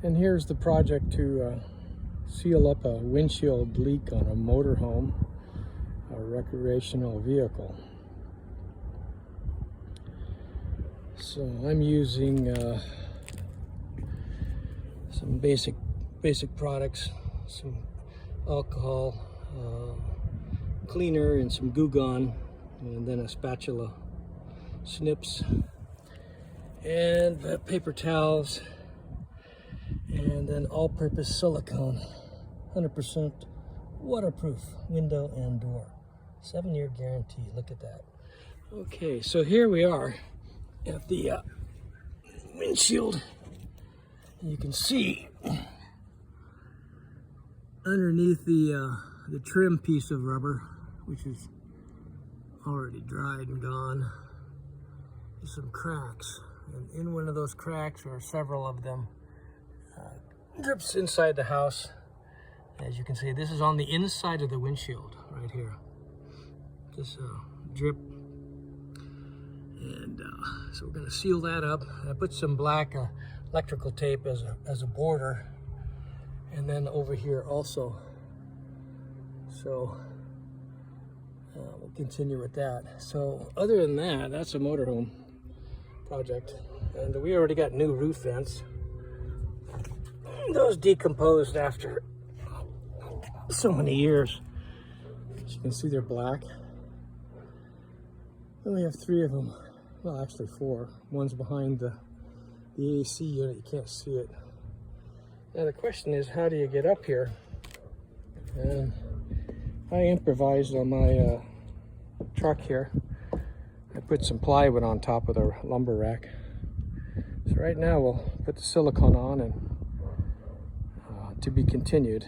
And here's the project to seal up a windshield leak on a motorhome, a recreational vehicle. So I'm using some basic products, some alcohol cleaner and some Goo Gone, and then a spatula snips, and paper towels, and then all-purpose silicone, 100% waterproof window and door, 7-year guarantee. Look at that. Okay, so here we are at the windshield. You can see underneath the trim piece of rubber, which is already dried and gone, there's some cracks, and in one of those cracks, or several of them, drips inside the house. As you can see, this is on the inside of the windshield right here. This drip, and so we're going to seal that up. I put some black electrical tape as a border, and then over here also. So we'll continue with that. So other than that, that's a motorhome project, and we already got new roof vents. Those decomposed after so many years. As you can see, they're black. We only have 3 of them. Well, actually 4. One's behind the AC unit. You can't see it. Now the question is, how do you get up here? And I improvised on my truck here. I put some plywood on top of the lumber rack. So right now we'll put the silicone on, and to be continued.